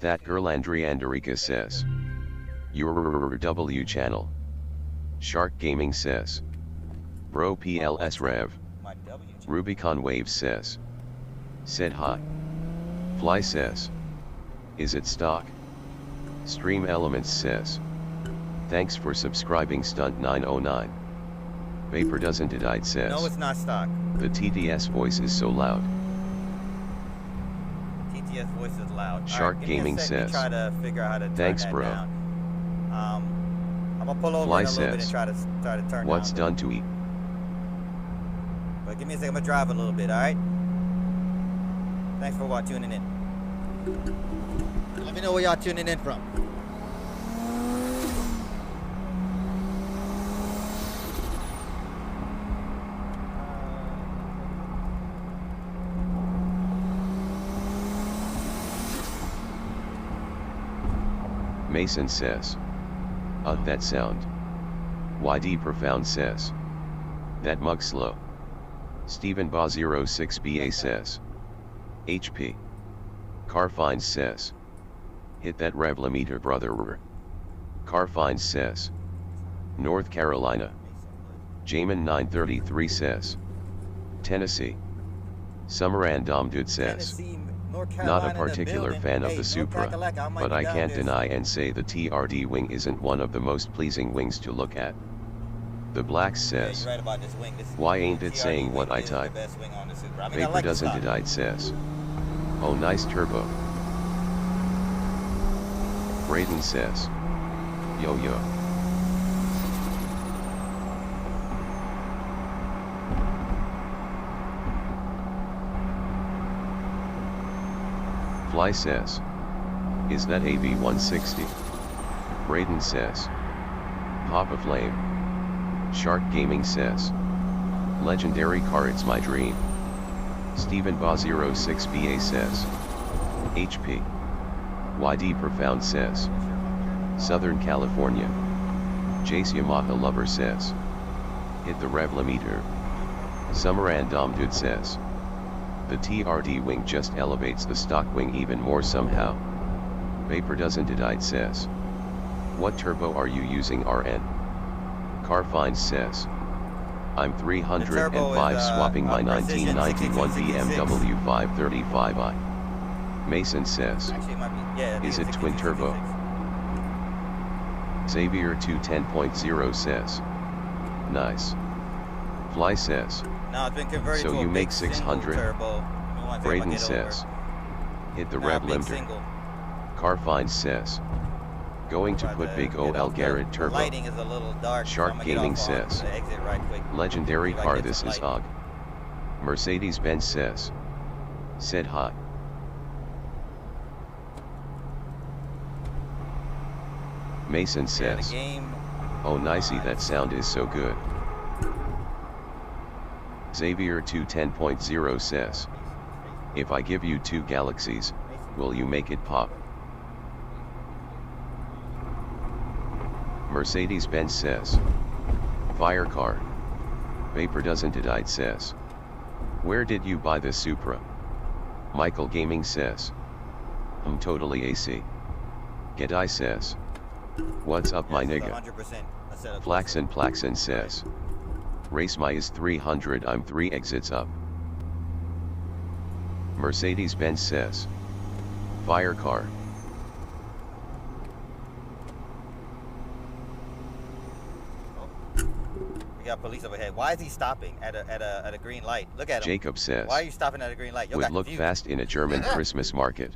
That girl Andrianderica says. Your W channel. Shark Gaming says. Bro PLS Rev. Rubicon Wave says. Said hi. Fly says. Is it stock? Stream Elements says. Thanks for subscribing Stunt 909. Vapor doesn't it I says. No, it's not stock. The TTS voice is so loud. TTS voice is loud. Shark Gaming says. Try to figure out how to Thanks, turn bro. that down. I'm gonna pull over Fly in a little bit and says. try to turn What's down. done to eat? But give me a second, I'm gonna drive a little bit, alright? Thanks for tuning in. Let me know where y'all tuning in from. Mason says. That sound. YD Profound says. That mug slow. Stephen Ba 06BA says. HP. Carfines says. Hit that revlometer brother. Carfines says. North Carolina. Jamin 933 says. Tennessee. Summeran Domdud says. Not a particular fan of the Supra, but I can't deny and say the TRD wing isn't one of the most pleasing wings to look at. The Blacks says, why ain't it saying what I type? Vapor doesn't it I says. Oh nice turbo. Braden says. Yo yo. Fly says. Is that AV160? Braden says. Pop a flame. Shark Gaming says. Legendary car it's my dream. Stephen Ba 06BA says. HP. YD Profound says. Southern California. Jace Yamaha Lover says. Hit the revlometer. Summeran Domdud says. The TRD wing just elevates the stock wing even more somehow. Vapor doesn't it I says. What turbo are you using RN? Carfines says. I'm 305 swapping my 1991 BMW 535i. Mason says. Is it twin turbo? Xavier 210.0 says. Nice. Fly says. No, it's been converted so to you a make big 600. turbo. Braden says. Hit the rev limiter. Carfines says. Going to put big OL Garrett turbo. Lighting is a little dark. Shark Gaming says. Legendary car this is OG. Mercedes-Benz says. Said hi. Mason says. Oh nicey that sound is so good. Xavier 210.0 says. If I give you 2 galaxies, will you make it pop? Mercedes-Benz says. Fire car. Vapor doesn't it I says. Where did you buy this Supra? Michael Gaming says. I'm totally AC. Get I says. What's up my nigga? Flaxen Plaxen says. Race my is 300 I'm 3 exits up. Mercedes-Benz says. Fire car. We got police overhead. Why is he stopping at a green light? Look at him. Jacob says. Why are you stopping at a green light? Would look fast in a German Christmas market.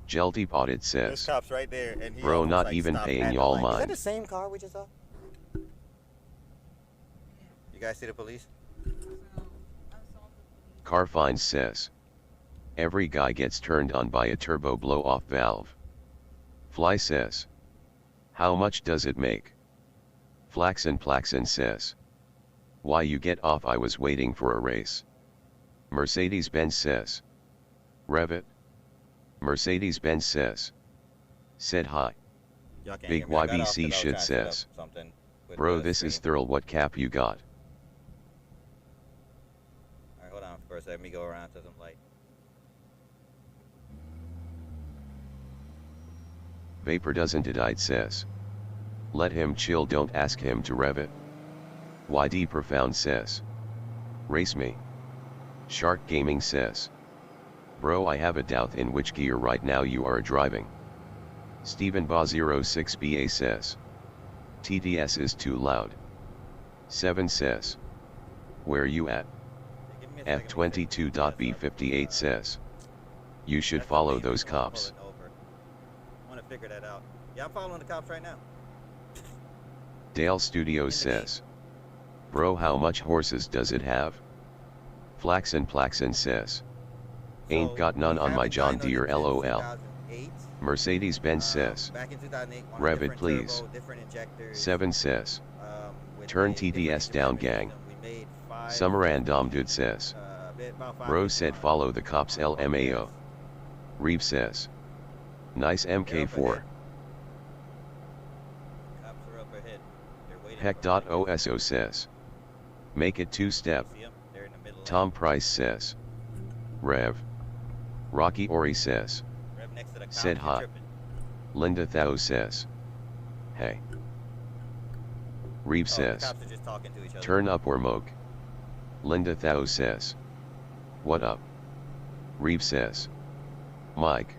Gel Deep Audit says. Cops right there, and he bro not even paying y'all mind. Is that the same car we just saw? You guys see the police? Carfines says. Every guy gets turned on by a turbo blow-off valve. Fly says. How much does it make? Flaxen Plaxen says. Why you get off I was waiting for a race. Mercedes-Benz says. Rev it. Mercedes-Benz says. Said hi. Big YBC shit says. Bro this is thorough what cap you got. Alright hold on first let me go around to some light. Vapor doesn't it says. Let him chill, don't ask him to rev it. YD Profound says. Race me. Shark Gaming says. Bro, I have a doubt in which gear right now you are driving. Stephen Ba06BA says. TTS is too loud. 7 says. Where you at? F22.B58 says. You should follow those cops. I want to figure that out. Yeah, I'm following the cops right now. Dale Studios says. Bro, how much horses does it have? Flaxen Plaxen says. Ain't got none on my John Deere LOL. Mercedes-Benz says. Rev it please. 7 says. Turn TTS down gang. Summerandom dude says. Bro said follow the cops LMAO. Reeve says. Nice MK4. Heck.oso says. Make it 2-step. Tom Price says. Rev. Rocky Ori says. Said ha. Linda Thao says. Hey. Reeve says. Turn up or moke. Linda Thao says. What up? Reeve says. Mike.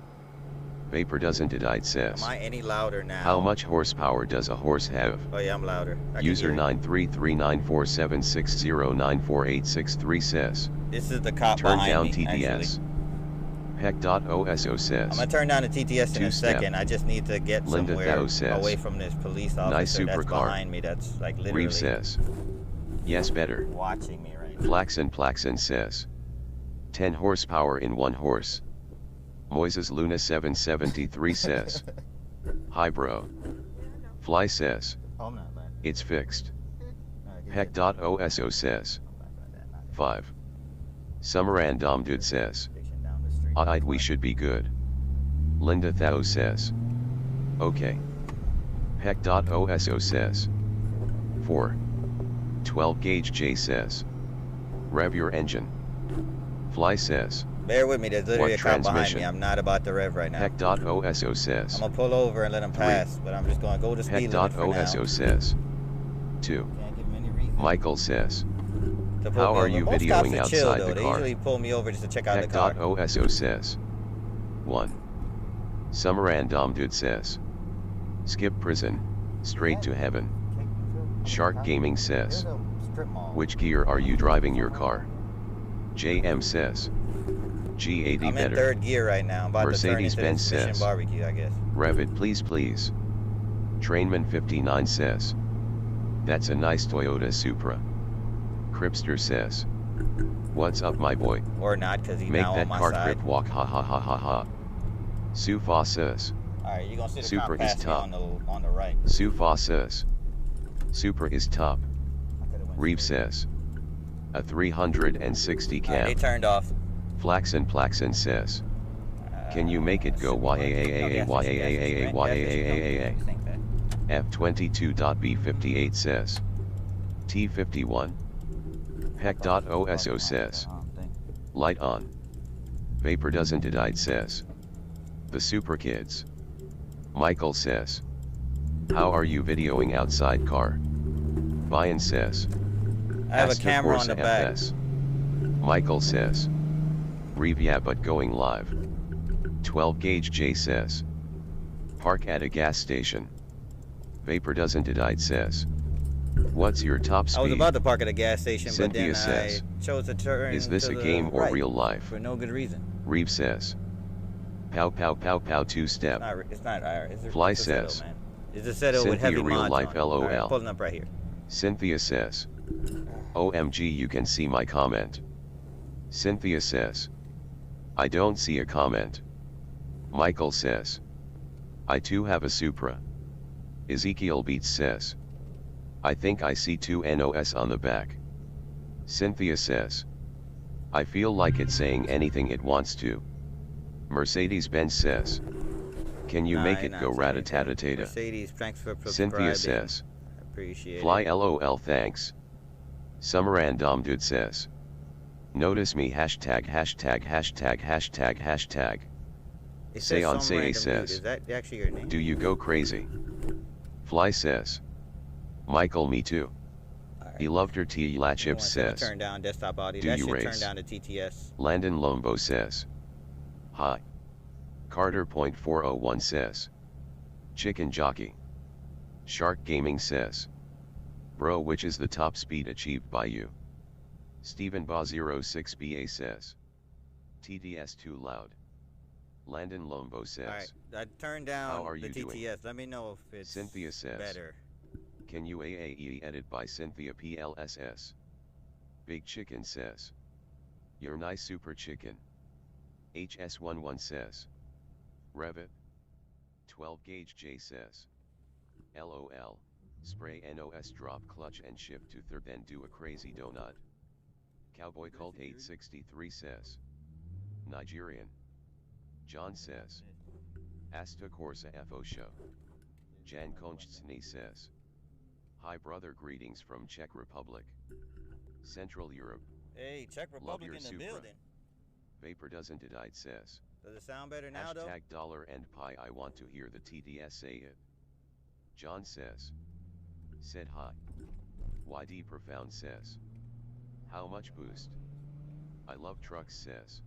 Vapor doesn't it says. Am I any louder now? How much horsepower does a horse have? Oh yeah, I'm louder. User 9339476094863 says. This is the cop Turn behind down me, TTS. Heck.oso says. I'm gonna turn down the TTS in a second. I just need to get Linda somewhere says. away from this police officer Nice that's supercar. behind me. That's like literally Reeve says. Yes, better. watching me right now. Plaxen says. 10 horsepower in 1 horse. Moises Luna 773 says. Hi bro. Fly says. Oh, I'm not bad. It's fixed. Heck.oso says. 5. Summerandom dude says. Alright, we should be good. Linda Thao says. Okay. Heck.oso says. 4. 12 gauge J says. Rev your engine. Fly says. Bear with me, there's literally What a cop behind transmission? me. I'm not about to rev right now. Heck.oso says. I'm gonna pull over and let him pass, but I'm just gonna go to speed limit for now. Heck.oso says. 2. Can't give him any reason Michael says. to pull How me are over. you Most videoing cops are chill, outside though. the They car? usually pull me over just to check out the car. Heck.oso says. 1. Summerandom dude says. Skip prison. Straight to heaven. Shark Gaming says. Which gear are you driving your car? JM says. G80 I'm better. in 3rd gear right now. I'm about to turn into Mercedes-Benz this Mission says. Barbecue, I guess. Rev it please please. Trainman 59 says. That's a nice Toyota Supra. Cripster says. What's up my boy? Or not, because he's Make now that on my car side. crip walk ha ha ha ha ha. Sufa says. Alright, you're gonna see the Supra cop is pass me top. on the right. Sufa says. Supra is top. I could've went Reeve straight. says. A 360 Alright, they cab. turned off. Plaxen says. Can you make it go YAAAAYAAAAYAAAA? F22.B58 says. T51. Heck.oso says. Light on. Vapor doesn't it says. The Super Kids. Michael says. How are you videoing outside car? Brian says. I have a Astor camera on Corsa the back. FS. Michael says. Reeve yeah but going live. 12 gauge J says. Park at a gas station. Vapor doesn't it says. What's your top speed? I was about to park at a gas station, Cynthia but then says. I chose to turn Is this to a the game or right real life? for no good reason. Reeve says. Pow pow pow pow 2-step. It's not IR. It's a, Fly it's a settle, says. man. It's a settle with Cynthia heavy real mods life on it. LOL. All right, pulling up right here. Cynthia says. OMG you can see my comment. Cynthia says. I don't see a comment. Michael says. I too have a Supra. Ezekiel Beats says. I think I see 2 NOS on the back. Cynthia says. I feel like it's saying anything it wants to. Mercedes-Benz says. Can you make it go rat-a-tat-a-tata? Mercedes, thanks for Cynthia subscribing. says. Appreciate Fly it. LOL thanks. Summerandom dude says. Notice me hashtag. It Say says on some say random dude. says. Is that actually your name? Do you go crazy? Fly says. Michael me too. All right. He loved her T. Latchip says. Turn down desktop audio. Do That you should race? turn down to TTS. Landon Lombo says. Hi. Carter.401 says. Chicken Jockey. Shark Gaming says. Bro, which is the top speed achieved by you? Stephen Ba06BA says. TDS too loud. Landon Lombo says. Alright, I turned down How are the you TTS. doing? Let me know if it's Cynthia says. better. Can you AAE edit by Cynthia PLSS? Big Chicken says. You're nice super chicken. HS11 says. Revit. 12 gauge J says. LOL. Spray NOS drop clutch and shift to third and do a crazy donut. Cowboy Cult 863 says. Nigerian. John says. Asta Corsa FO show. Jan Konchtsny says. Hi brother, greetings from Czech Republic. Central Europe. Hey, Czech Republic in the Supra. building. Vapor doesn't it says. Does it sound better now though? Hashtag dollar and pie, I want to hear the TDS say it. John says. Said hi. YD Profound says. How much boost? I love trucks says.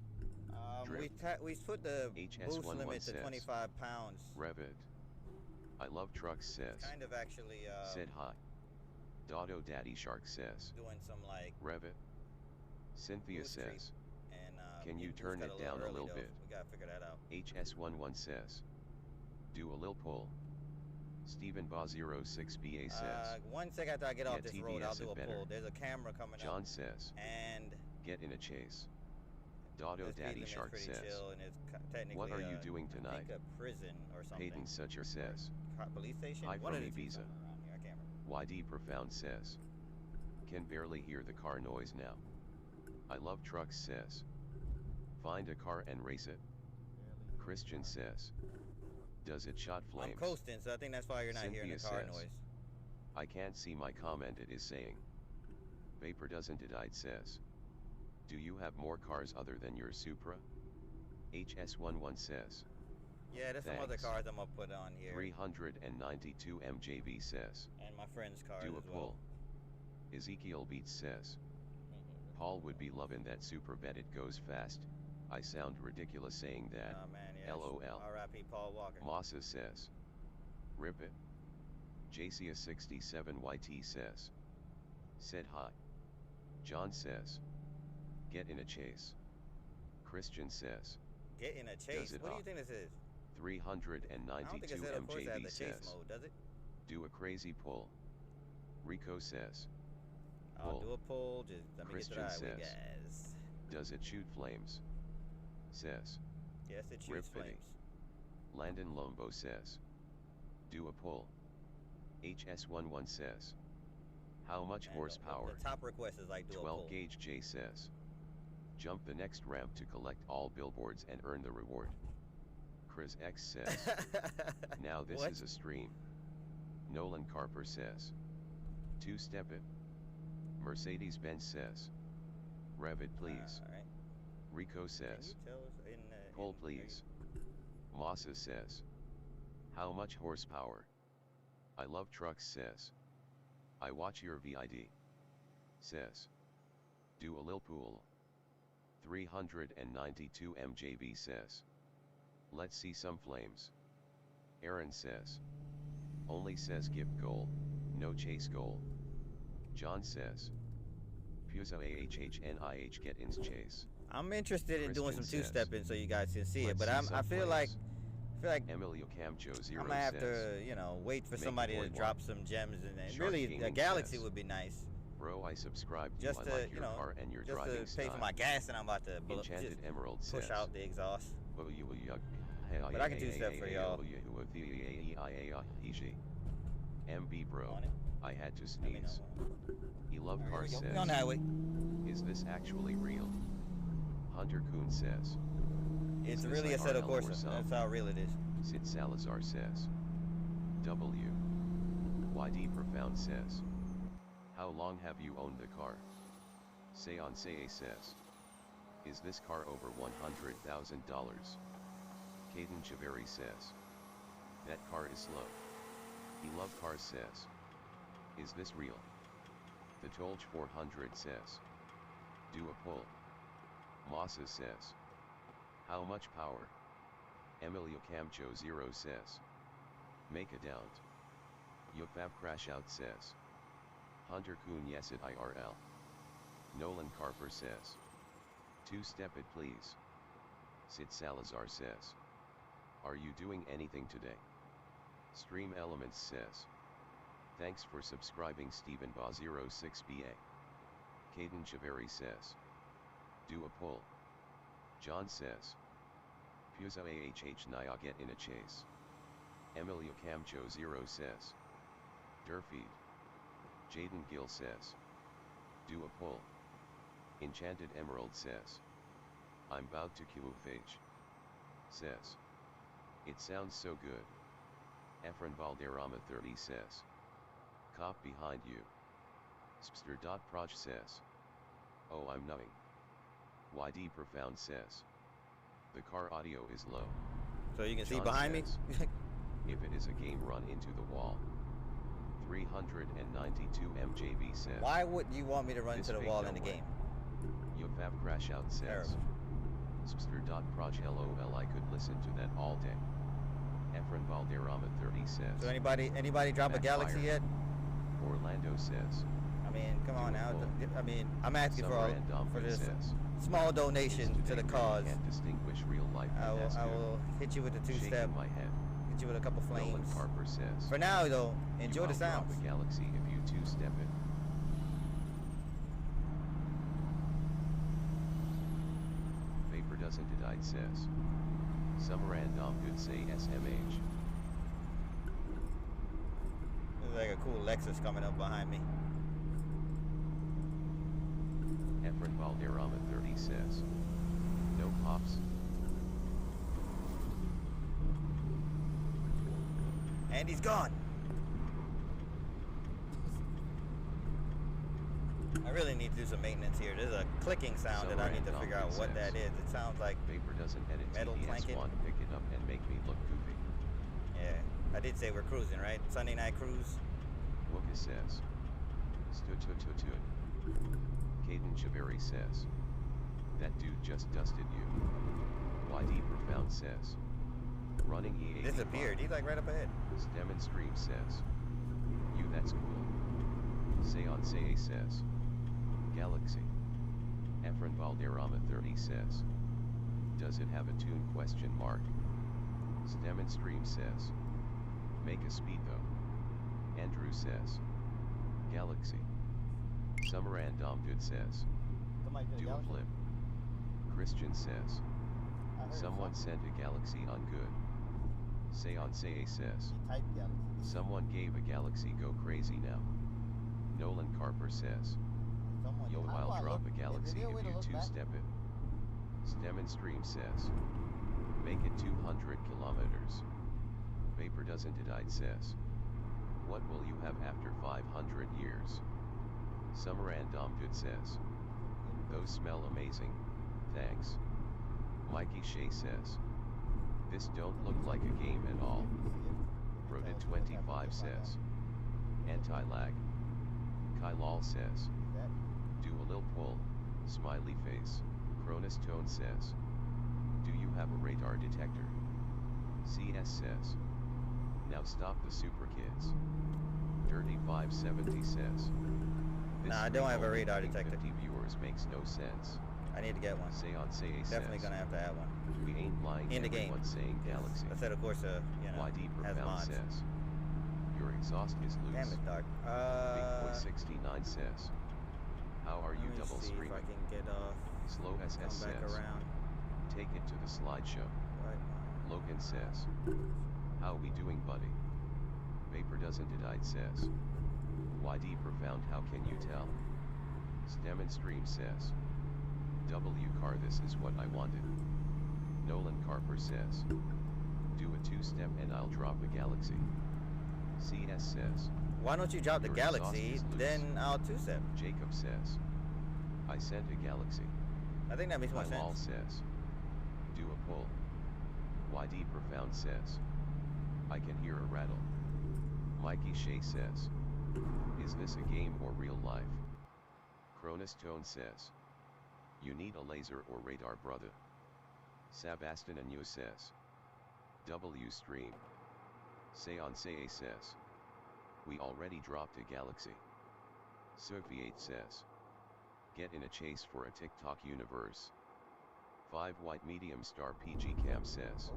We put the boost limit to says. 25 pounds. Revit. I love trucks says. Kind of actually said hi. Dotto Daddy Shark says. doing some like Revit. Cynthia says. And, can you turn it down a little bit? We gotta figure that out. HS11 says. Do a lil pull. Stephen Ba06BA says. 1 second after I get off this TDS road, I'll do a better. pull. There's a camera coming up. John says. And get in a chase. Dotto Daddy Shark says. What are you doing tonight? I think a prison or something. Peyton Sucher says. Police station? Hi One from of the two Ibiza. somewhere around here, I can't remember. YD Profound says. Can barely hear the car noise now. I love trucks says. Find a car and race it. Christian says. Does it shot flames? I'm coasting, so I think that's why you're not hearing the car says. noise. I can't see my comment, it is saying. Vapor doesn't it says. Do you have more cars other than your Supra? HS11 says. Yeah, there's some other cars I'm gonna put on here. 392 MJV says. And my friend's car Do a as pull. well. Ezekiel Beats says. Paul would be loving that Supra, bet it goes fast. I sound ridiculous saying that. Oh man, yeah. LOL. R.I.P. Paul Walker. Massa says. Rip it. JCA67YT says. Said hi. John says. Get in a chase. Christian says. Get in a chase? What do you think this is? 392 MJV says. Chase mode, does it? Do a crazy pull. Rico says. I'll do a pull. Just let me Christian get to says. guys. Does it shoot flames? Says. Yes, it shoots flames. Landon Lombo says. Do a pull. HS11 says. How much horsepower? The top request is like do a pull. 12 gauge J says. Jump the next ramp to collect all billboards and earn the reward. Chris X says. Now this is a stream. Nolan Carper says. Two-step it. Mercedes-Benz says. Rev it please. All right. Rico says. Pull please. Massa says. How much horsepower? I love trucks says. I watch your VID. Says. Do a lil pool. 392 MJV says. Let's see some flames. Aaron says. Only says gift goal, no chase goal. John says. Puzo AHHNIH get ins chase. I'm interested in doing some Christian two-stepping so you guys can see it, but Let's see I feel like Emilio Camcho 0 I'm gonna have says. to, wait for Make somebody to point drop one. some gems in there. Shark Really, a Gaming Galaxy says. would be nice. Bro, I subscribe to Just you. to, I like your car and your just driving to pay style. for my gas, and I'm about to Enchanted just Emerald push says. out the exhaust. But I can do stuff for y'all. MB bro, I had to Let me sneeze. know. Elove Car says. We're on the highway. Is this actually real? Hunter Kuhn says. It's Is this really a set of IRL or courses. some? That's how real it is. Sid Salazar says. W. YD Profound says. How long have you owned the car? Seon Say says. Is this car over $100,000? Caden Chaveri says. That car is slow. He love cars says. Is this real? The Tolch 400 says. Do a pull. Masa says. How much power? Emilio Camcho 0 says. Make a doubt. Yofab Crash Out says. Hunter Kuhn yes it IRL. Nolan Carper says. Two-step it please. Sid Salazar says. Are you doing anything today? Stream Elements says. Thanks for subscribing Stephen Ba 06BA. Caden Chaveri says. Do a pull. John says. Pusa AHH Nya get in a chase. Emilio Camcho 0 says. Durfeed. Jaden Gill says. Do a pull. Enchanted Emerald says. I'm bout to QFH. Says. It sounds so good. Efren Valderrama 30 says. Cop behind you. Spster.proj says. Oh I'm knowing. YD Profound says. The car audio is low. So you can John see behind says, me? If it is a game run into the wall. 392 MJV says. Why would you want me to run into the wall in the game? Yofab Crash Out says. Spster.proj LOL I could listen to that all day. Efren Valderrama 30 says. So anybody drop a Galaxy fire. yet? Orlando says. I mean, come on now. I mean, I'm asking for this says. small donation to the cause. Can't distinguish real life. I will hit you with a two-step. My head. Hit you with a couple flames. Nolan Carper says. For now though, enjoy the sounds. A Galaxy if you two-step it. Vapor doesn't denied says. Summerandom good say SMH. There's like a cool Lexus coming up behind me. Efren Valderrama 30 says. No pops. And he's gone. I really need to do some maintenance here. There's a clicking sound that I need to figure out what that is. It sounds like Vapor doesn't edit metal clanking. TDS1 to pick it up and make me look goofy. Yeah, I did say we're cruising, right? Sunday night cruise. Wooka says. Stood. Caden Chaveri says. That dude just dusted you. YD Profound says. Running E85. Disappeared. He's like right up ahead. Stem and Stream says. You that's cool. Say says. Galaxy. Efren Valderrama 30 says. Does it have a tune question mark? Stem and Stream says. Make a speed though. Andrew says. Galaxy. Summerandom good says. Do a flip. Christian says. Someone sent a Galaxy on good. Say says. Someone gave a Galaxy go crazy now. Nolan Carper says. Yo I'll drop a Galaxy if you two-step it. Stem and Stream says. Make it 200 kilometers. Vapor doesn't it says. What will you have after 500 years? Summerandom good says. Those smell amazing, thanks. Mikey Shea says. This don't look like a game at all. Roded 25 says. Antilag. Kylal says. Do a lil pull, smiley face. Cronus Tone says. Do you have a radar detector? CS says. Now stop the Supra kids. Dirty 570 says. Nah, I don't have a radar detector. 50 viewers makes no sense. I need to get one. Say Definitely says. gonna have to have one. We ain't lying. In the game. Saying Galaxy. I said, of course, you know, YD has Profound mods. says. Your exhaust is loose. Damn it, Dark. Big Boy 69 says. How are you Let me double see streaming? if I can get off. Slow SS Come back says. around. Take it to the slideshow. Right. Logan says. How we doing, buddy? Vapor doesn't it says. YD Profound how can you tell? Stem and Stream says. W car this is what I wanted. Nolan Carper says. Do a two-step and I'll drop a Galaxy. CS says. Why don't you drop the Your Galaxy, exhaust is loose. then I'll two-step? Jacob says. I sent a Galaxy. I think that makes more Kylal sense. says. Do a pull. YD Profound says, I can hear a rattle. Mikey Shea says, is this a game or real life? Cronus Tone says, you need a laser or radar, brother. Sabastin Anu says, W stream. Seance says, we already dropped a galaxy. Soviet says, get in a chase for a TikTok universe. 5 white medium star PG Cam says,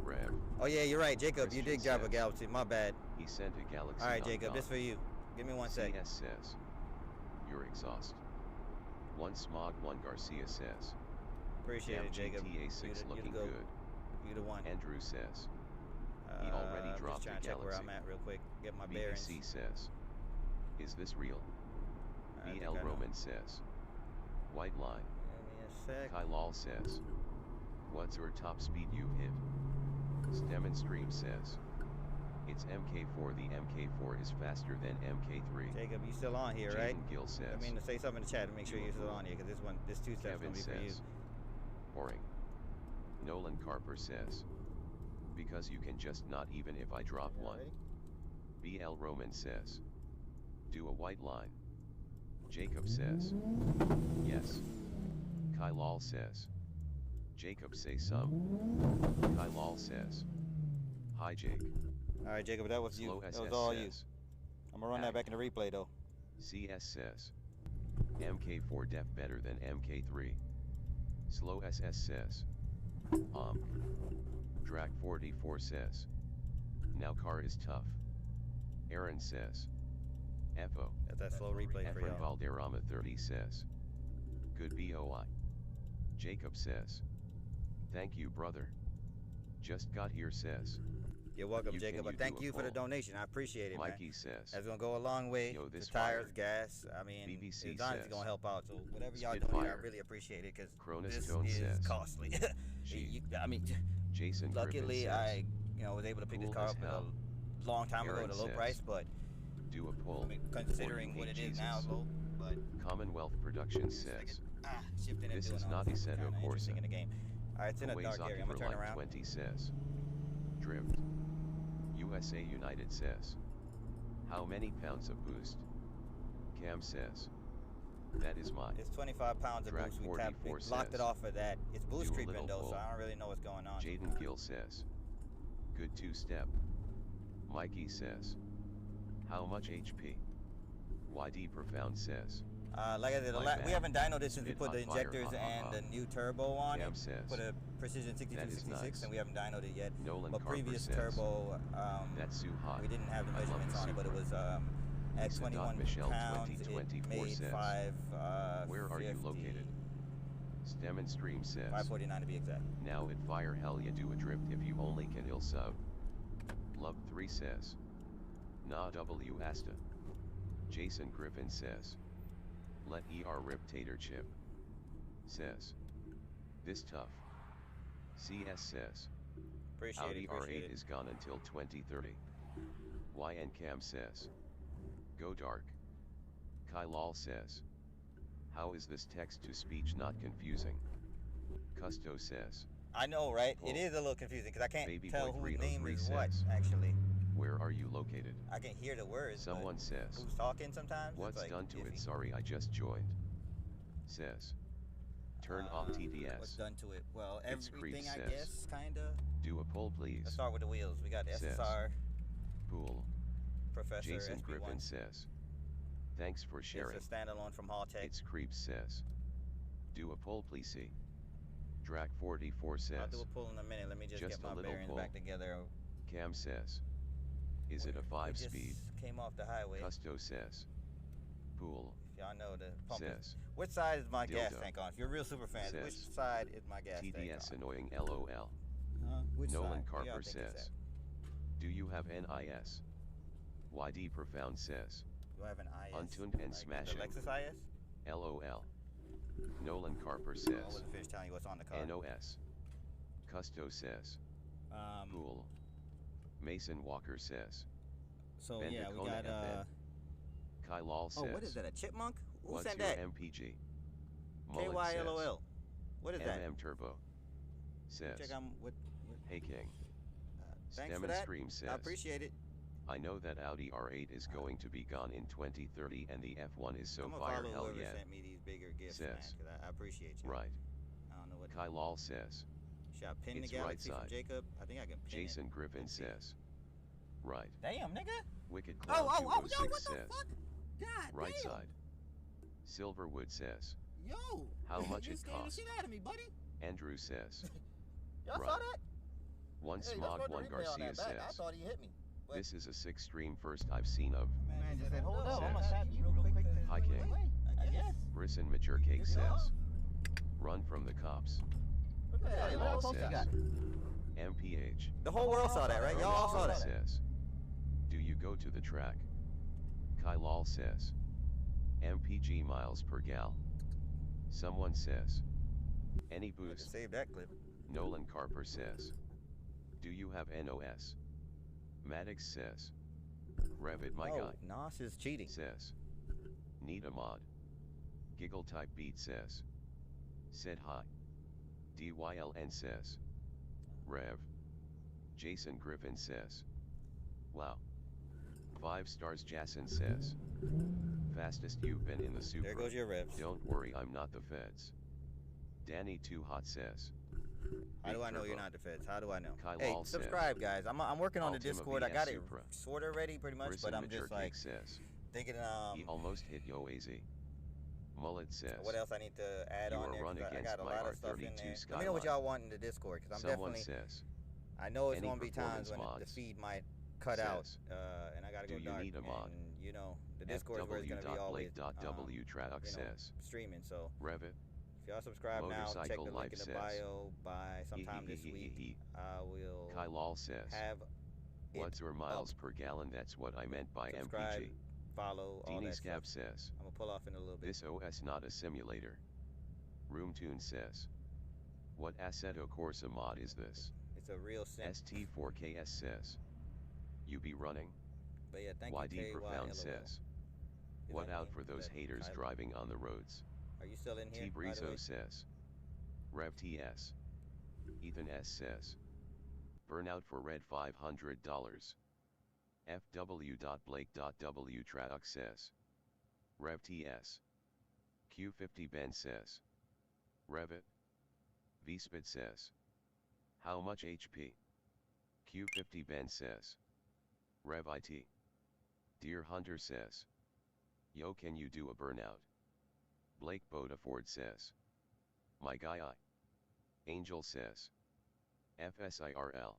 Rev. Oh yeah, you're right, Jacob. Christian You did drop a says, galaxy. My bad. he sent a galaxy. All right, on Jacob, God. this for you. Give me 1 sec. CS says, you're exhaust. 1 Smog 1 Garcia says, Appreciate it, Jacob. GTA6 looking good. You the one. Andrew says, he already dropped just trying a to check where galaxy. I'm at real quick. Get my bearings. BBC says, is this real? I think BL I know. Roman says, white line. Give me a sec. Kylal says, what's your top speed you've hit? Stemmen Stream says, it's MK4. The MK4 is faster than MK3. Jacob, you still on here, right? Jaden Gill says, I mean to say something in the chat to make sure you're still on here, because this 2 step's Kevin gonna be says, for you. boring. Nolan Carper says, because you can just not even if I drop Yeah, one. ready? BL Roman says, do a white line. Jacob says, yes. Kylal says, Jacob say some. Kylal says, hi Jake. All right, Jacob, that was you. Slow That SS was all says, you. I'm gonna run that back in the replay though. CS says, MK4 def better than MK3. Slow SS says, Drag 44 says, now car is tough. Aaron says, FO. That's that slow replay for Efren y'all. Valderrama 30 says, good BOI. Jacob says, thank you brother. Just got here says, You're welcome, You Jacob. can But you thank do a you for the poll? donation. I appreciate it, Mikey man. says, That's gonna go a long way. Yo, The this tires, fire. gas. I mean, BBC it's honestly says, gonna help out. So whatever y'all Spitfire. donate, I really appreciate it because Cronus this Tone is says, costly. Gee. I mean, Jason luckily Griffin says, I was able to pick this Cool car as up hell. a long time ago Aaron at a low says, price, but do a poll. I mean, considering Or you what hate it is now, Jesus. low. But Commonwealth Productions says, shifting and this doing is all not this Assetto kinda interesting Corsa. in the game. All right, it's in a dark area. I'm for gonna turn like around. 20 says, drift. USA United says, how many pounds of boost? Cam says, that is mine. It's 25 pounds of Drag boost. We tapped, 44 we locked it says, off of that. It's boost do a creeping little though, so pull. I don't really know what's going on. Jaden Gill says, good 2-step. Mikey says, how much HP? YD Profound says, Like I said, My we bad. haven't dynoed it since we Spit put hot the fire, injectors ha, ha, and ha. the new turbo on Cam it. says, Put a Precision that is 6266 nice. and we haven't dynoed it yet. Nolan But Carper previous says, turbo, that's too hot. we didn't have the I love measurements the on it, but it Supra. was at Lisa 21 Michelle pounds, it 2024 made says, 5. where are you 50 located? Stem and Stream says, 549 to be exact. now at fire hell you do a drift if you only can ill sub. Love 3 says, nah W Asta. Jason Griffin says, let ER rip tater chip. Says, this tough. CS says, Appreciate Audi it. Appreciate R8 it. is gone until 2030. YN Cam says, go dark. Kylal says, how is this text-to-speech not confusing? Custo says, I know, right? Pull. It is a little confusing because I can't Baby tell boy whose 303 name is what, says, actually. where are you located? I can hear the words. Someone but says, who's talking sometimes? what's it's like done to iffy. it? Sorry I just joined. Says, turn off What's TDS. done to it? Well, It's everything, Creep I says, guess, kinda. do a poll Let's please. start with the wheels. We got the Says, SSR, Pool. Professor Jason SB1. Griffin says, thanks for sharing. It's a standalone from Hall Tech. It's Creeps says, do a poll please. See. Drag 44 I'll says, do a pull in a minute. Let me just just get a my little bearings pull. back together. Cam says, is it a 5-speed? We just came off the highway. Custo says, pool. If y'all know the pump Says, is. Which side is my gas dildo. tank on? If you're real super fans, Says, which side is my gas TDS tank on? annoying LOL. Which Nolan side? Where y'all Carper think it's says, at? do you have NIS? YD Profound says, Do I have an IS? untuned and Like smashing. the Lexus IS? LOL. Nolan Carper I says, wasn't finished telling you what's on the car. NOS. Custo says, pool. Mason Walker says, So Ben yeah, we Dakona got Kylal says, oh, what is that? A chipmunk? Who what's sent your that? MPG? Mullet KYLOL. What is says, that? MM Turbo. Says, Check out what Hey King. Thanks for that. Stream says, I appreciate it. I know that Audi R8 is going to be gone in 2030 and the F1 is so I'm gonna fire, follow hell whoever yeah. sent me these bigger gifts, Says, man, because I appreciate you. Right. I don't know what. Kai Lal says, Should I pin the it's Galaxy right from side. Jacob? I think I can pin Jason it. Griffin Let's see. says, right. Damn, nigga. Wicked Cloud 206 yo, what the says, fuck? God right damn. side. Silverwood says, Yo. how much you it scared cost? the shit out of me, buddy. Andrew says, Y'all right. saw that? One Hey, Smog One Garcia I says, thought he hit me. But this is a 6 stream first I've seen of. man just said, hold up, Says, I'm gonna tap you real quick. Hi King. I guess. Brisson Mature Cake says, run from the cops. Hey, Lal what else you got? says, MPH. The whole world saw that, right? Y'all all saw that. Says, do you go to the track? Kai Lal says, MPG miles per gal. Someone says, any boost? Save that clip. Nolan Carper says, do you have NOS? Maddox says, Revit my guy. Nos is cheating. Says, need a mod. Giggle type beat says, said hi. DYLN says, Rev. Jason Griffin says, wow. 5 stars. Jason says, fastest you've been in the Supra. There goes your revs. Don't worry, I'm not the feds. Danny Too Hot says, how do I know you're not the feds? How do I know? Kai Hey, Lal subscribe, guys. I'm working on the Ultima Discord. I got it Supra. sort of ready, pretty much, Brisson but I'm Mature just Cake like says, thinking. he almost hit Yo AZ. Mullet says, What else I need to add you on are there? run 'Cause I against got a my lot of stuff in R32 there. Let me know Skyline. what y'all want in the Discord, because I'm Someone definitely. says, I know it's any going to be times when performance the mods? feed might cut out, Says, and I got to do go you dark. need a mod? And you know, the Discord is where it's going to be always FW.Blake.W says, streaming. So Revit. if y'all subscribe now, check Motorcycle the link in Life the says, bio by sometime this week. I will Kai Lal says, have what's your miles up. per gallon? That's what I meant by Subscribe, MPG. follow, all Deanie that Scab stuff. says, I'm going to pull off in a little bit. this OS not a simulator. Roomtune says, what Assetto Corsa mod is this? It's a real sim. ST4KS says, you be running? But yeah, thank YD you, Profound KYLOL. says, Is what that out name? for those That haters Kylo? driving on the roads? Are you still in here? T by the way? Brizo says, Rev TS. Ethan S says, burnout for red $500. FW.Blake.W Traduck says, Rev TS. Q50 Ben says, Revit. VSpid says, how much HP? Q50 Ben says, Rev IT. Deer Hunter says, yo, can you do a burnout? Blake Bodaford says, my guy I. Angel says, FSIRL.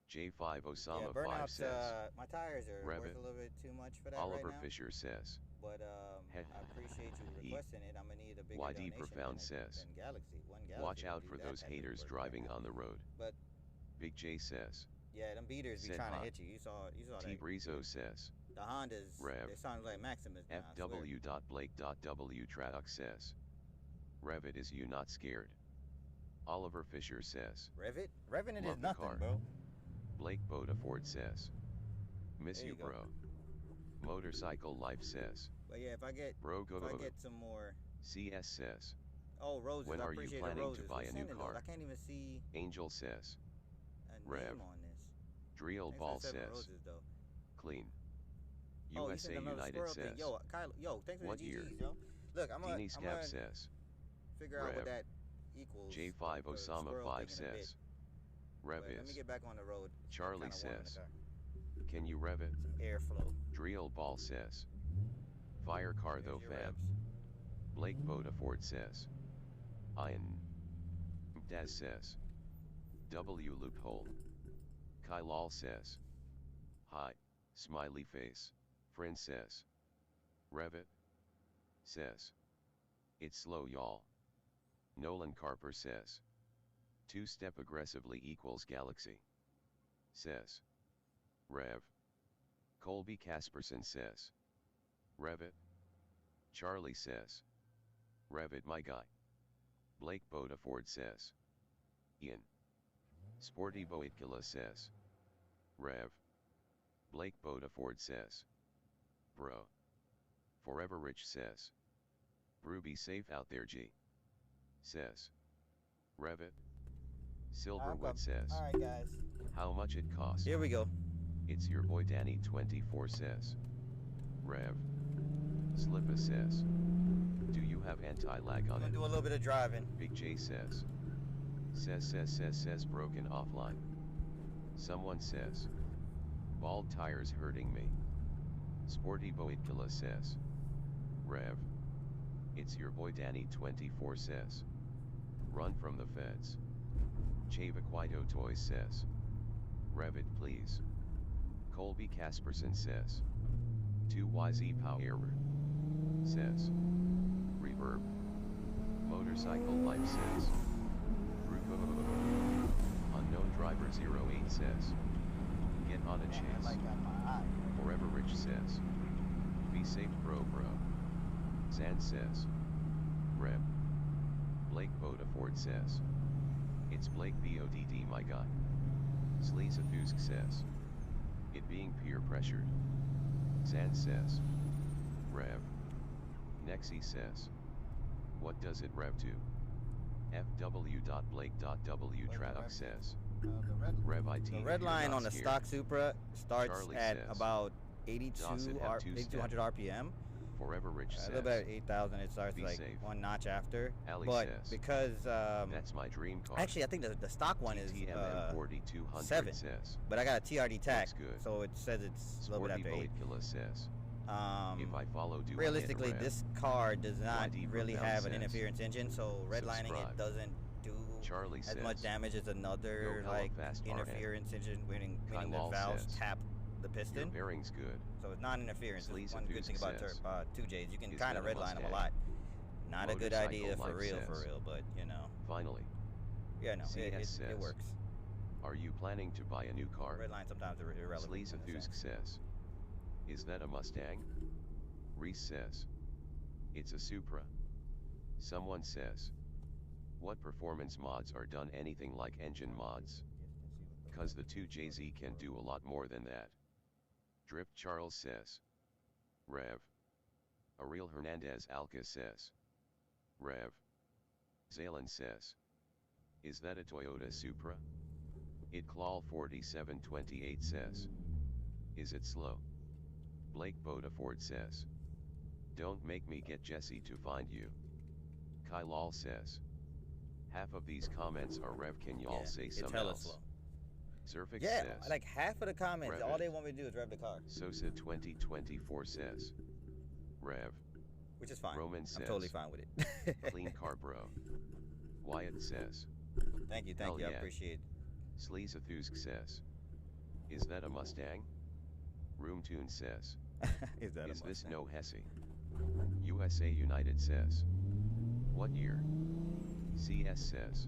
J5 Osama Yeah, 5 burnouts, says, my tires are Revit. worth a little bit too much for that Oliver right now. Fisher says, But I appreciate you requesting it. I'm gonna need a bigger YD donation Profound than says, Galaxy. One Galaxy. watch would out do for that those type of haters work driving right now. on the road. But Big J says, yeah, them beaters be Said trying to hot. hit you. You saw T that. Brizo says, The Hondas, Rev. they sound like Maximus now, I swear. FW.Blake.W Traduck says, Revit is you not scared? Oliver Fisher says, Revit? Revving it love is the nothing, car. bro. Blake Bodaford says, miss There you you go. bro. Motorcycle Life says, But yeah, if I get some more. CS says, Oh, roses. when I are you appreciate planning the roses. to buy Who's a new sending those? car? I can't even see Angel says, a Rev. name on this. Drill Thanks Ball for the 7 says, roses, though. clean. Oh, you USA sent another United squirrel says, thing. Yo, Kyle, thanks for what the year? GGs, yo. Look, I'm Deanie gonna Scab says, figure out Rev. what that equals. J5 for the Osama squirrel 5 thing in a bit. says, Rev But let me is. get back on the road. It's Charlie kinda warm in the says, car. can you rev it? Airflow. Drill Ball says, fire car though There's your fam. revs. Blake Bodaford says, Ian. Daz says, W loophole. Kai Lal says, hi, smiley face. Friend says, Revit. Says, it's slow y'all. Nolan Carper says, two-step aggressively equals Galaxy. Says, Rev. Colby Casperson says, Revit. Charlie says, Revit my guy. Blake Bodaford says, Ian. Sporty Boitkila says, Rev. Blake Bodaford says, bro. Forever Rich says, Brew be safe out there G. Says, Revit. Silverwood says. Alright, guys. How much it costs? Here we go. It's your boy Danny 24 says. Rev. Slippa says. Do you have anti-lag I'm on gonna it? do a little bit of driving. Big J says. Says broken offline. Someone says. Bald tires hurting me. Sporty Boitkila says. Rev. It's your boy Danny 24 says. Run from the feds. Chavaquito Toys says. Rev it please. Colby Casperson says. 2YZ Power says. Reverb. Motorcycle Life says. Unknown Driver 08 says. Get on a chase. Forever Rich says. Be safe bro. Zan says. Rev. Blake Bodaford says. It's Blake BODD my guy. Sleazafusk says. It being peer pressured. Zan says. Rev. Nexi says. What does it rev to? fw.blake.w Traduc says. Rev IT. The red line on the here. stock Supra starts Charlie at says. about Does it have 8200 RPM. Forever Rich A says. little bit at 8,000. It starts Be like safe. one notch after. Ali but says. because That's my dream car. actually, I think the stock one is TMM 4200 7. says. But I got a TRD tach, good. so it says it's a little bit Sporty after 8. Boitkila says. If I follow do Realistically, I hit a rev? this car does not YD really Propel have an says. interference engine, so redlining Subscribe. it doesn't do Charlie as says. much damage as another Go hella like fast, interference engine, meaning the Kylal valves says. tap the Your piston. bearing's good. So it's non-interference. That's one good thing about says. 2Js. You can Is kind of that a redline them a Mustang? lot. Not a good Motorcycle idea for Life says. real, but you know. Finally. Yeah, no, CS it says. works. Are you planning to buy a new car? Redline sometimes are irrelevant. in a Sleazafusk sense. says. Is that a Mustang? Reese says. It's a Supra. Someone says. What performance mods are done anything like engine mods? Cause the 2JZ can do a lot more than that. Drift Charles says. Rev. Ariel Hernandez Alca says. Rev. Zaylan says. Is that a Toyota Supra? It Claw 4728 says. Is it slow? Blake Bodaford says. Don't make me get Jesse to find you. Kylal says. Half of these comments are Rev, can y'all say it's something hella else? slow. Zerfix Yeah, says. like half of the comments, Rev all it. they want me to do is rev the car, Sosa 2024 says. Rev. which is fine. Roman I'm says. totally fine with it. Clean car bro. Wyatt says. Thank you, Hell I yeah. appreciate it. Sleazafusk says. Is that a Mustang? Roomtune says. Is that Is a this Mustang? no Hesse? USA United says. What year? CS says.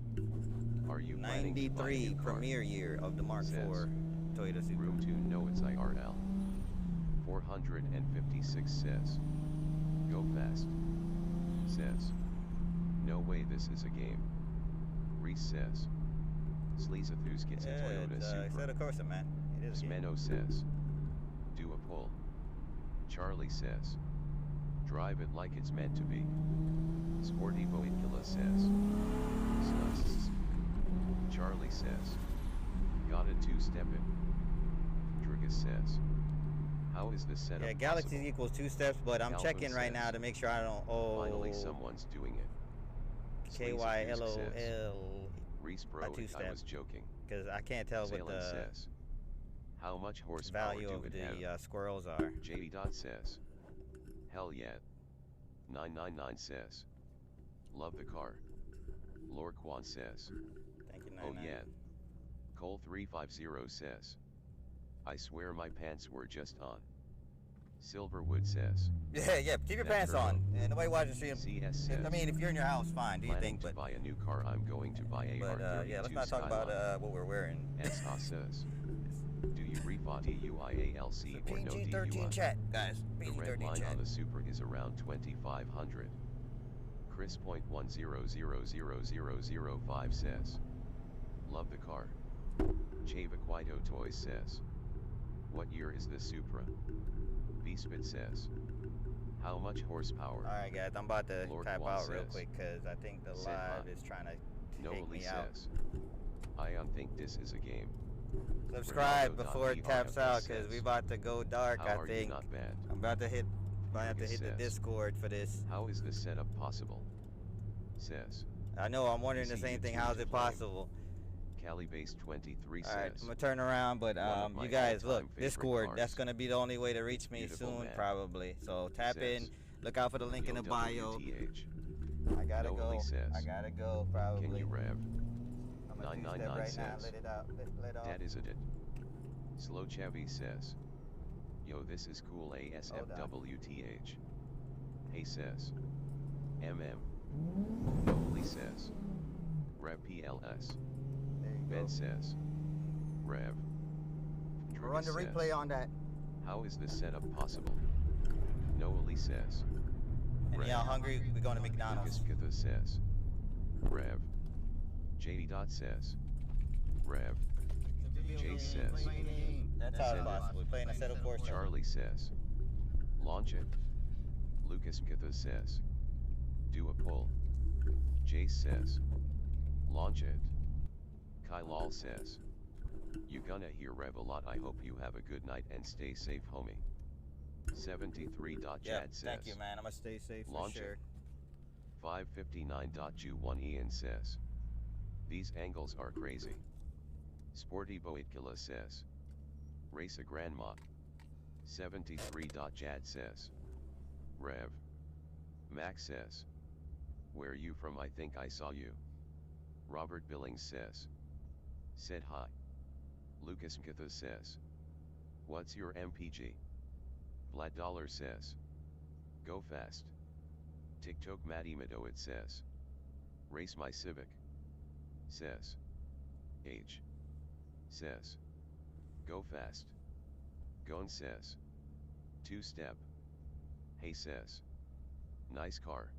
Are you planning to buy a 93 new car? premier year of the Mark IV Says. Toyota Supra. Roomtune no it's IRL. 456 says. Go fast. Says. No way this is a game. Reese says. Sleazafusk gets a Toyota It's Supra. a Corsa, man. It is a game. Smeno says. Do a pull. Charlie says. Drive it like it's meant to be. Sporty Boitkila says. Sluts. Charlie says. Gotta two-step it. Drigas says. How is this setup Yeah, Galaxy possible? equals 2 steps, but I'm Calvin checking right says. now to make sure I don't. Finally someone's doing it. KYLOL. says. Reese bro, a two-step. I was joking. Because I can't tell what Zaylan the says. How much horsepower value do of it have? the squirrels are. JD Dot says. Hell yeah. 999 says. Love the car. Lore Kwan says. Thank you, Oh 99. yeah. Cole 350 says. I swear my pants were just on. Silverwood says. Yeah, keep your That pants turbo. on. And nobody watching the stream. CS says. I mean, if you're in your house, fine. Do you Planning think? to But buy a new car. I'm going to buy a R32 yeah, let's not talk Skyline. about what we're wearing. SA says. Do you refot TUIALC or no PG-13 DUI? chat, guys. The red PG-13 line chat. on the Supra is around 2500. Chris.10000005 says. Love the car. Chavaquito Toys says. What year is this Supra? Bespit says. How much horsepower? Alright, guys, I'm about to Lord tap Juan out real says. quick because I think the Sit live high. is trying to take Noah me Lee out. says. I don't think this is a game. Subscribe before it taps out, cause we about to go dark. How I are think. you not bad? I'm about to hit. I have to hit the Discord for this. How is this setup possible? Says. I know. I'm wondering the same thing. How is it possible? Calibase 23 says. Alright, I'm gonna turn around, but you guys look, Discord, that's gonna be the only way to reach me soon, probably. So tap in, look out for the link in the bio. I gotta go. I gotta go, probably. Can you rev? I'm gonna 999 right now. Let it out. Let off. That is it. Slow Chavy says. Yo, this is cool ASFWTH. Hey says. Nobly says. Rev PLS. Ben says. Rev. We'll run the replay on that. How is this setup possible? Noeli says. And y'all hungry? We going to McDonald's. Lucas says. Rev. JD Dot says. Rev. Chase says. That's how it's possible. We're playing a set of course. Charlie says. Launch it. Lucas says. Do a pull. Jace says. Launch it. Kylal says. You gonna hear Rev a lot. I hope you have a good night and stay safe, homie. 73.Jad says. Thank you, man. I'm gonna stay safe for sure. 559.Ju1 Ian says. These angles are crazy. Sporty Boitkila says. Race a grandma. 73.Jad says. Rev. Max says. Where you from? I think I saw you. Robert Billings says. Said hi. Lucas Mkitha says. What's your MPG? Vlad Dollar says. Go fast. TikTok Matty Madoit says. Race my Civic. Says. Age. Says. Go fast. Gon says. Two-step. Hey says. Nice car.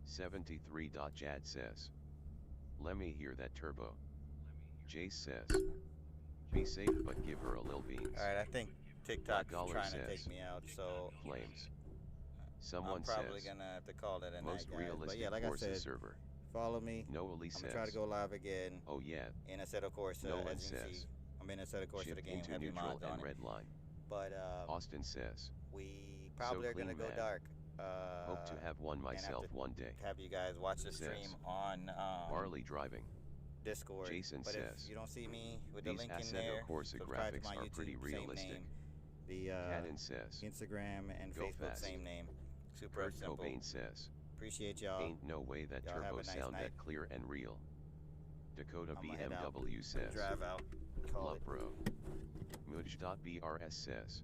73.Jad says. Let me hear that turbo. Jace says. Be safe but give her a lil beans. Alright, I think TikTok is trying to take me out, so flames. Someone I'm probably gonna have to call it a night, guys. But yeah, like I said, server. Follow me. Noeli I'm gonna try to go live again. Oh yeah. In a set of course, as you can see, I'm in a set of course of the game, heavy mods on red line. But Austin says. We probably are gonna go dark. Hope to have one myself one day. Have you guys watch the stream on Barley driving. Discord. Jason but says. If you don't see me with the link in These there, Corsa subscribe to graphics my are YouTube, pretty realistic. same name. The Cannon says. Instagram and Facebook, fast. same name. Super Kurt simple. Cobain says. Appreciate y'all. Ain't no way that turbo sound that clear and real. Dakota BMW says. Drive out. Call Love it. bro. Muj.brs says.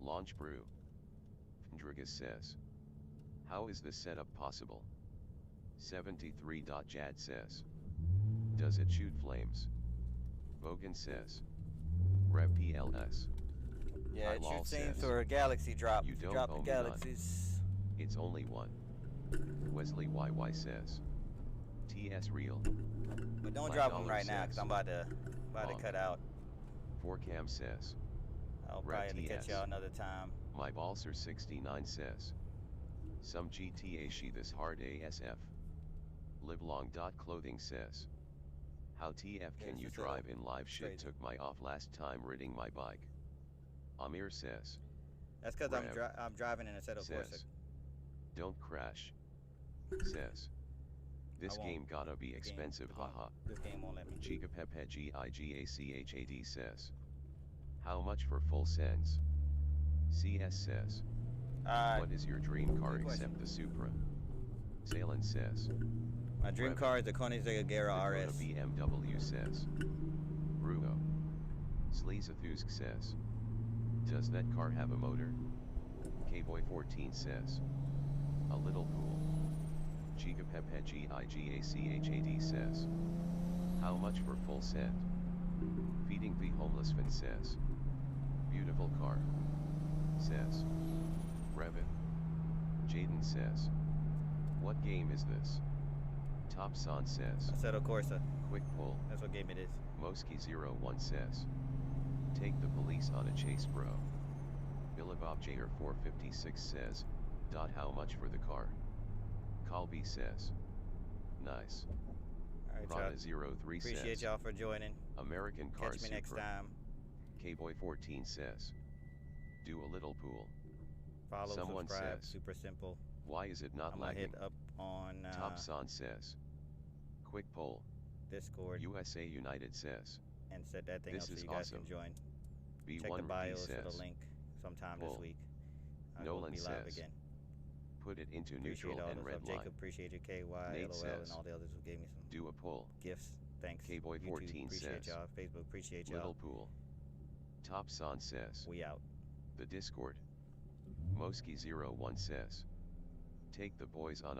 Launch brew. Fndrigas says. How is this setup possible? 73.Jad says. Does it shoot flames? Bogan says. Rev PLS. Yeah, it shoots things for a galaxy drop. You don't drop owe the me galaxies. None. It's only one. Wesley YY says. TS real. But don't drop them right now, because I'm about to cut out. 4Cam says. I'll probably have to catch y'all another time. My Balser 69 says. Some GTA she this hard ASF. Livelong.clothing says. How TF can you drive in live shit took my off last time riding my bike. Amir says. That's because I'm driving in a set of Corsa. Don't crash. Says. This game gotta be expensive, haha. This game won't let me. Gigapepe GIGACHAD says. How much for full sends? CS says. What is your dream car except the Supra? Salen says. My dream car is the Koenigsegg Agera RS. BMW says. Brugo. Sleazathusk says. Does that car have a motor? K-Boy 14 says. A little cool. Gigapepe GIGACHAD says. How much for full send? Feeding the homeless fan says. Beautiful car. Says. Revit. Jaden says. What game is this? Top Son says. Assetto Corsa. Quick pull. That's what game it is. Moski01 says. Take the police on a chase, bro. Billabop JR 456 says. How much for the car? Colby says. Nice. Alright, All right, Prada03 appreciate says. y'all for joining. American Car Catch me Supra. next time. K-Boy14 says. Do a little pool. Follow, Someone subscribe, says. super simple. Why is it not I'm gonna lagging? hit up on Top Son says. Quick poll. Discord. USA United says. And set that thing This up so is you guys awesome. can join. B1 Check the bios says. for the link sometime this week. Nolan be live says. again. Put it into Appreciate neutral all and the red stuff. line. Jacob, appreciate you. KY, Nate LOL, says, and all the others who gave me some do a poll. gifts. Thanks. K-Boy14 YouTube, appreciate y'all. Facebook, appreciate y'all. Little pool. Top Son says. We out. The Discord. Moski01 says. Take the boys on